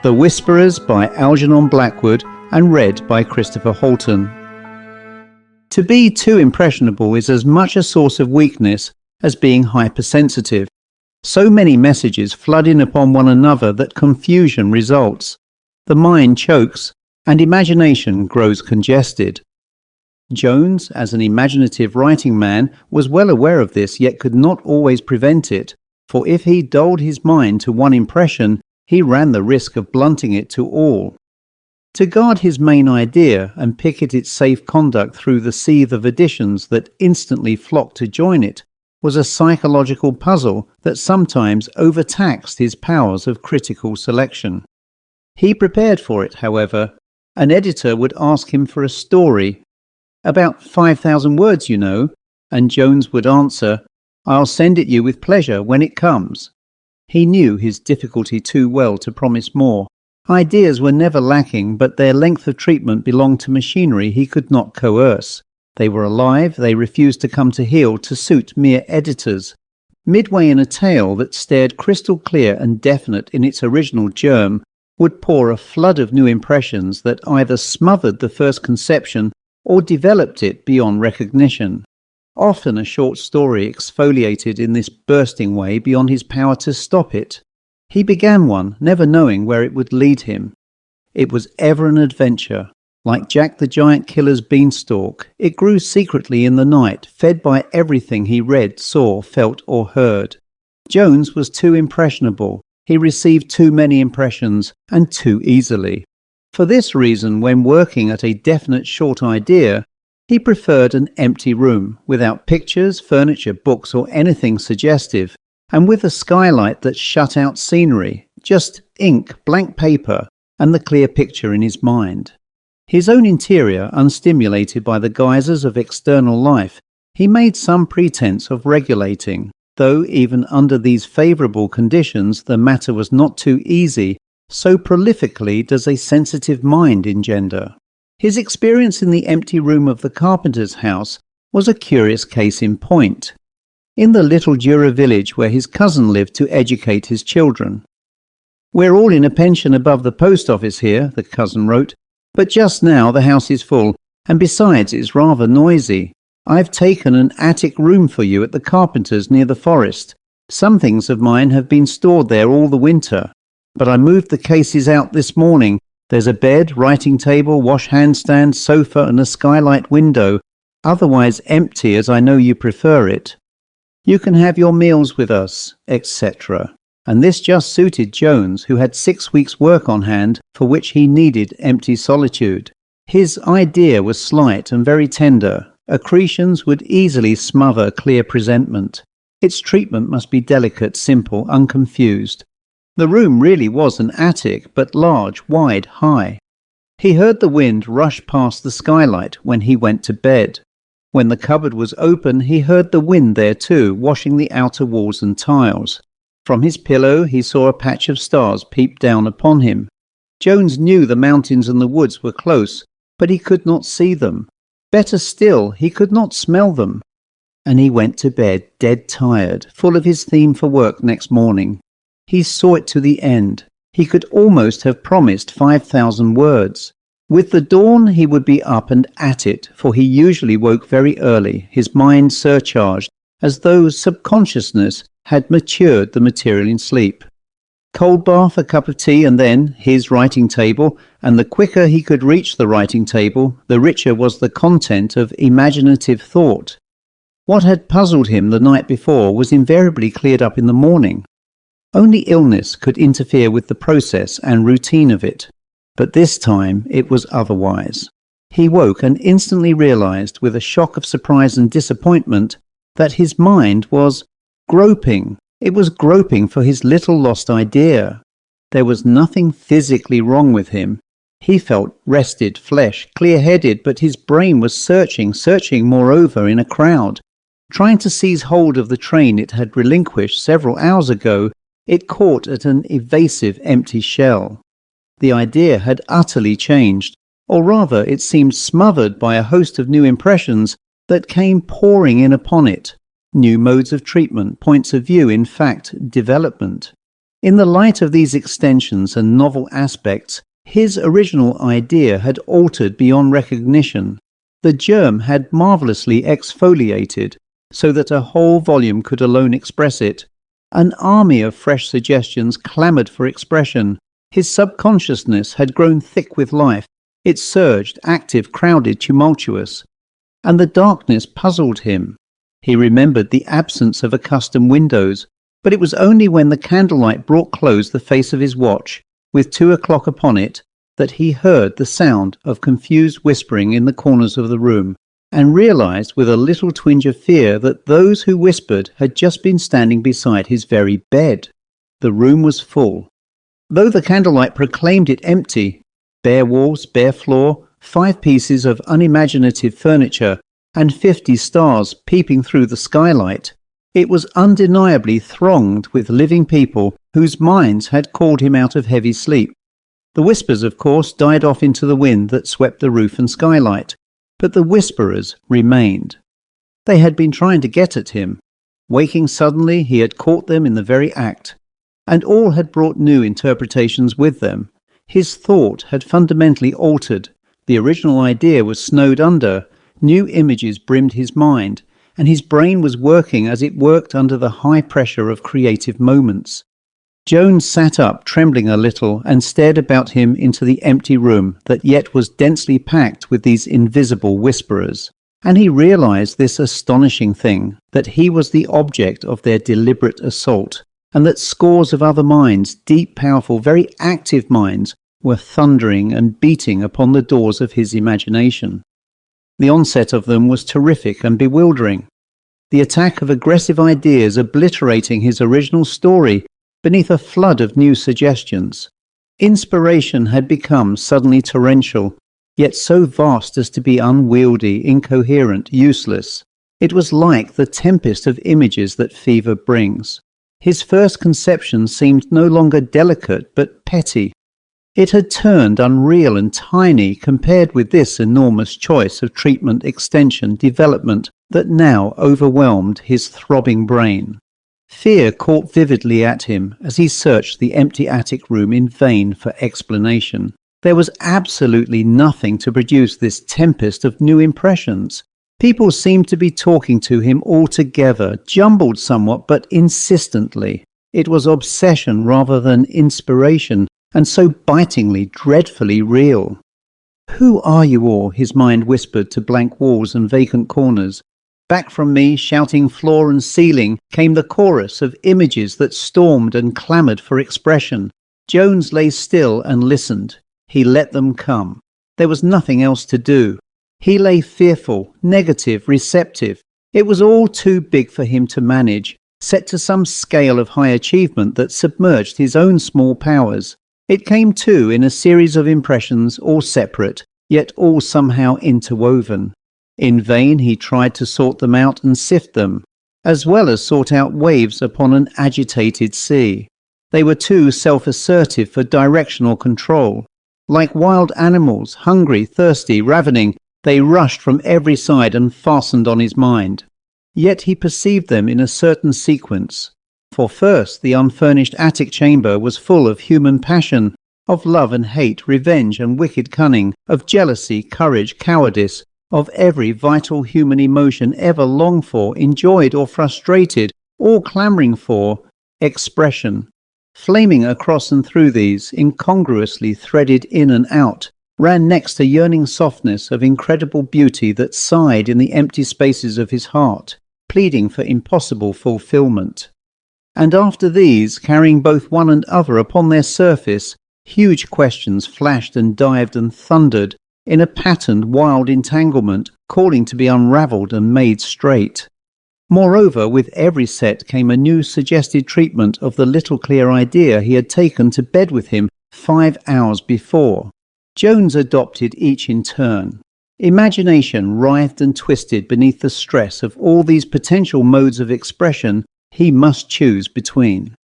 The Whisperers by Algernon Blackwood and read by Chris Halton. To be too impressionable is as much a source of weakness as being hypersensitive. So many messages flood in upon one another that confusion results. The mind chokes and imagination grows congested. Jones, as an imaginative writing man, was well aware of this, yet could not always prevent it, for if he dulled his mind to one impression, he ran the risk of blunting it to all. To guard his main idea and picket its safe conduct through the seethe of editions that instantly flocked to join it was a psychological puzzle that sometimes overtaxed his powers of critical selection. He prepared for it, however. An editor would ask him for a story, about 5,000 words, you know, and Jones would answer, "I'll send it you with pleasure when it comes." He knew his difficulty too well to promise more. Ideas were never lacking, but their length of treatment belonged to machinery he could not coerce. They were alive, they refused to come to heel to suit mere editors. Midway in a tale that stared crystal clear and definite in its original germ would pour a flood of new impressions that either smothered the first conception or developed it beyond recognition. Often a short story exfoliated in this bursting way beyond his power to stop it. He began one, never knowing where it would lead him. It was ever an adventure. Like Jack the Giant Killer's beanstalk, it grew secretly in the night, fed by everything he read, saw, felt or heard. Jones was too impressionable. He received too many impressions, and too easily. For this reason, when working at a definite short idea, he preferred an empty room, without pictures, furniture, books or anything suggestive, and with a skylight that shut out scenery, just ink, blank paper, and the clear picture in his mind. His own interior, unstimulated by the guises of external life, he made some pretense of regulating, though even under these favourable conditions the matter was not too easy, so prolifically does a sensitive mind engender. His experience in the empty room of the carpenter's house was a curious case in point. In the little Jura village where his cousin lived to educate his children. "We're all in a pension above the post office here," the cousin wrote, "but just now the house is full, and besides it's rather noisy. I've taken an attic room for you at the carpenter's near the forest. Some things of mine have been stored there all the winter, but I moved the cases out this morning. There's a bed, writing table, wash-hand stand, sofa and a skylight window, otherwise empty as I know you prefer it. You can have your meals with us," etc. And this just suited Jones, who had 6 weeks' work on hand for which he needed empty solitude. His idea was slight and very tender. Accretions would easily smother clear presentment. Its treatment must be delicate, simple, unconfused. The room really was an attic, but large, wide, high. He heard the wind rush past the skylight when he went to bed. When the cupboard was open, he heard the wind there too, washing the outer walls and tiles. From his pillow he saw a patch of stars peep down upon him. Jones knew the mountains and the woods were close, but he could not see them. Better still, he could not smell them. And he went to bed dead tired, full of his theme for work next morning. He saw it to the end. He could almost have promised 5,000 words. With the dawn he would be up and at it, for he usually woke very early, his mind surcharged, as though subconsciousness had matured the material in sleep. Cold bath, a cup of tea, and then his writing table, and the quicker he could reach the writing table, the richer was the content of imaginative thought. What had puzzled him the night before was invariably cleared up in the morning. Only illness could interfere with the process and routine of it. But this time it was otherwise. He woke and instantly realized, with a shock of surprise and disappointment, that his mind was groping. It was groping for his little lost idea. There was nothing physically wrong with him. He felt rested flesh, clear-headed, but his brain was searching moreover in a crowd. Trying to seize hold of the train it had relinquished several hours ago, it caught at an evasive empty shell. The idea had utterly changed, or rather it seemed smothered by a host of new impressions that came pouring in upon it. New modes of treatment, points of view, in fact, development. In the light of these extensions and novel aspects, his original idea had altered beyond recognition. The germ had marvellously exfoliated, so that a whole volume could alone express it. An army of fresh suggestions clamoured for expression. His subconsciousness had grown thick with life. It surged, active, crowded, tumultuous. And the darkness puzzled him. He remembered the absence of accustomed windows, but it was only when the candlelight brought close the face of his watch, with 2 o'clock upon it, that he heard the sound of confused whispering in the corners of the room, and realized with a little twinge of fear that those who whispered had just been standing beside his very bed. The room was full. Though the candlelight proclaimed it empty, bare walls, bare floor, 5 pieces of unimaginative furniture, and 50 stars peeping through the skylight, it was undeniably thronged with living people whose minds had called him out of heavy sleep. The whispers, of course, died off into the wind that swept the roof and skylight, but the whisperers remained. They had been trying to get at him. Waking suddenly, he had caught them in the very act, and all had brought new interpretations with them. His thought had fundamentally altered. The original idea was snowed under. New images brimmed his mind, and his brain was working as it worked under the high pressure of creative moments. Jones sat up, trembling a little, and stared about him into the empty room that yet was densely packed with these invisible whisperers. And he realized this astonishing thing, that he was the object of their deliberate assault, and that scores of other minds, deep, powerful, very active minds, were thundering and beating upon the doors of his imagination. The onset of them was terrific and bewildering. The attack of aggressive ideas obliterating his original story beneath a flood of new suggestions. Inspiration had become suddenly torrential, yet so vast as to be unwieldy, incoherent, useless. It was like the tempest of images that fever brings. His first conception seemed no longer delicate but petty. It had turned unreal and tiny compared with this enormous choice of treatment, extension, development that now overwhelmed his throbbing brain. Fear caught vividly at him as he searched the empty attic room in vain for explanation. There was absolutely nothing to produce this tempest of new impressions. People seemed to be talking to him all together, jumbled somewhat but insistently. It was obsession rather than inspiration, and so bitingly, dreadfully real. "Who are you all?" his mind whispered to blank walls and vacant corners. Back from me, shouting floor and ceiling, came the chorus of images that stormed and clamoured for expression. Jones lay still and listened. He let them come. There was nothing else to do. He lay fearful, negative, receptive. It was all too big for him to manage, set to some scale of high achievement that submerged his own small powers. It came too in a series of impressions, all separate, yet all somehow interwoven. In vain he tried to sort them out and sift them, as well as sort out waves upon an agitated sea. They were too self-assertive for directional control. Like wild animals, hungry, thirsty, ravening, they rushed from every side and fastened on his mind. Yet he perceived them in a certain sequence. For first, the unfurnished attic chamber was full of human passion, of love and hate, revenge and wicked cunning, of jealousy, courage, cowardice, of every vital human emotion ever longed for, enjoyed or frustrated, all clamouring for expression. Flaming across and through these, incongruously threaded in and out, ran next a yearning softness of incredible beauty that sighed in the empty spaces of his heart, pleading for impossible fulfilment. And after these, carrying both one and other upon their surface, huge questions flashed and dived and thundered in a patterned wild entanglement, calling to be unravelled and made straight. Moreover, with every set came a new suggested treatment of the little clear idea he had taken to bed with him 5 hours before. Jones adopted each in turn. Imagination writhed and twisted beneath the stress of all these potential modes of expression he must choose between.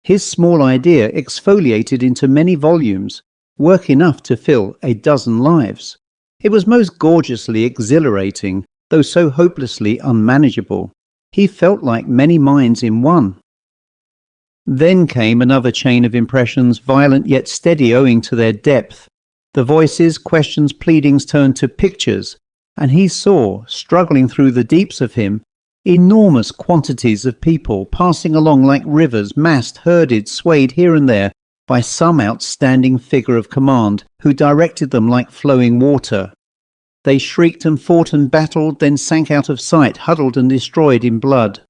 His small idea exfoliated into many volumes, work enough to fill a dozen lives. It was most gorgeously exhilarating, though so hopelessly unmanageable. He felt like many minds in one. Then came another chain of impressions, violent yet steady owing to their depth. The voices, questions, pleadings turned to pictures, and he saw, struggling through the deeps of him, enormous quantities of people passing along like rivers, massed, herded, swayed here and there by some outstanding figure of command who directed them like flowing water. They shrieked and fought and battled, then sank out of sight, huddled and destroyed in blood.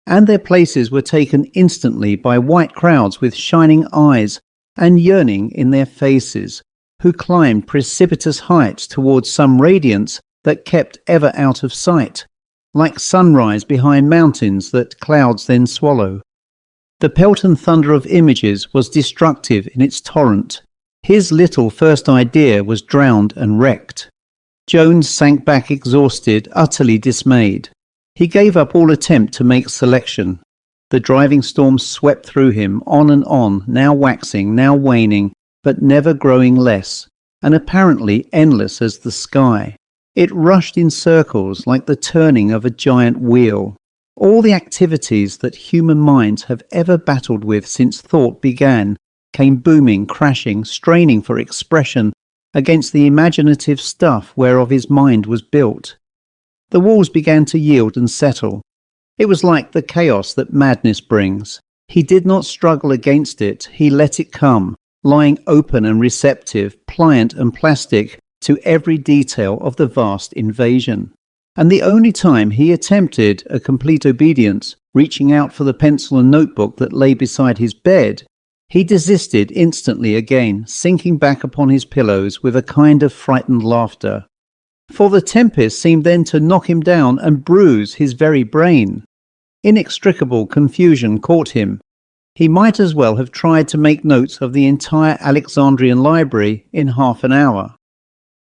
And their places were taken instantly by white crowds with shining eyes and yearning in their faces, who climbed precipitous heights towards some radiance that kept ever out of sight, like sunrise behind mountains that clouds then swallow. The pelt and thunder of images was destructive in its torrent. His little first idea was drowned and wrecked. Jones sank back exhausted, utterly dismayed. He gave up all attempt to make selection. The driving storm swept through him, on, now waxing, now waning, but never growing less, and apparently endless as the sky. It rushed in circles like the turning of a giant wheel. All the activities that human minds have ever battled with since thought began came booming, crashing, straining for expression against the imaginative stuff whereof his mind was built. The walls began to yield and settle. It was like the chaos that madness brings. He did not struggle against it, he let it come, lying open and receptive, pliant and plastic to every detail of the vast invasion. And the only time he attempted a complete obedience, reaching out for the pencil and notebook that lay beside his bed, he desisted instantly again, sinking back upon his pillows with a kind of frightened laughter. For the tempest seemed then to knock him down and bruise his very brain. Inextricable confusion caught him. He might as well have tried to make notes of the entire Alexandrian library in half an hour.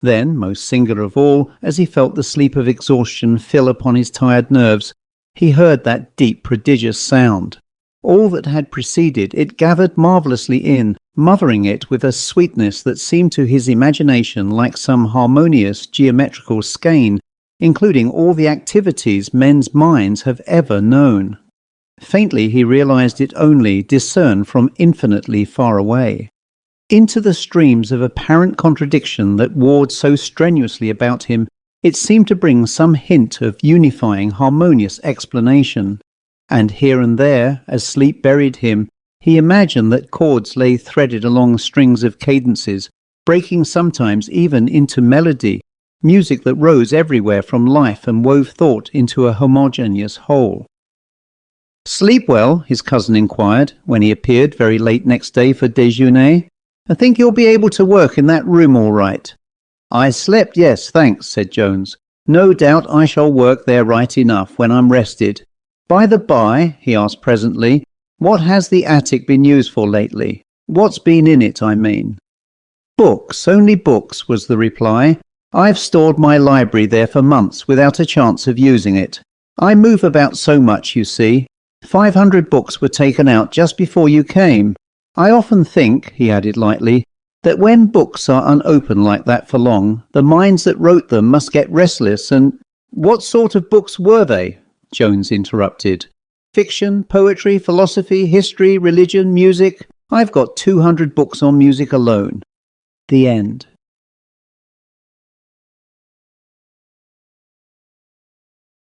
Then, most singular of all, as he felt the sleep of exhaustion fill upon his tired nerves, he heard that deep, prodigious sound. All that had preceded it gathered marvellously in, mothering it with a sweetness that seemed to his imagination like some harmonious geometrical skein, including all the activities men's minds have ever known. Faintly he realized it only, discerned from infinitely far away. Into the streams of apparent contradiction that warred so strenuously about him, it seemed to bring some hint of unifying, harmonious explanation. And here and there, as sleep buried him, he imagined that chords lay threaded along strings of cadences, breaking sometimes even into melody, music that rose everywhere from life and wove thought into a homogeneous whole. "Sleep well?" his cousin inquired, when he appeared very late next day for déjeuner. "I think you'll be able to work in that room all right." "I slept, yes, thanks," said Jones. "No doubt I shall work there right enough when I'm rested. By the by," he asked presently, "what has the attic been used for lately? What's been in it, I mean?" "Books, only books," was the reply. "I've stored my library there for months without a chance of using it. I move about so much, you see. 500 books were taken out just before you came. I often think," he added lightly, "that when books are unopened like that for long, the minds that wrote them must get restless and—" "What sort of books were they?" Jones interrupted. "Fiction, poetry, philosophy, history, religion, music. I've got 200 books on music alone." The end.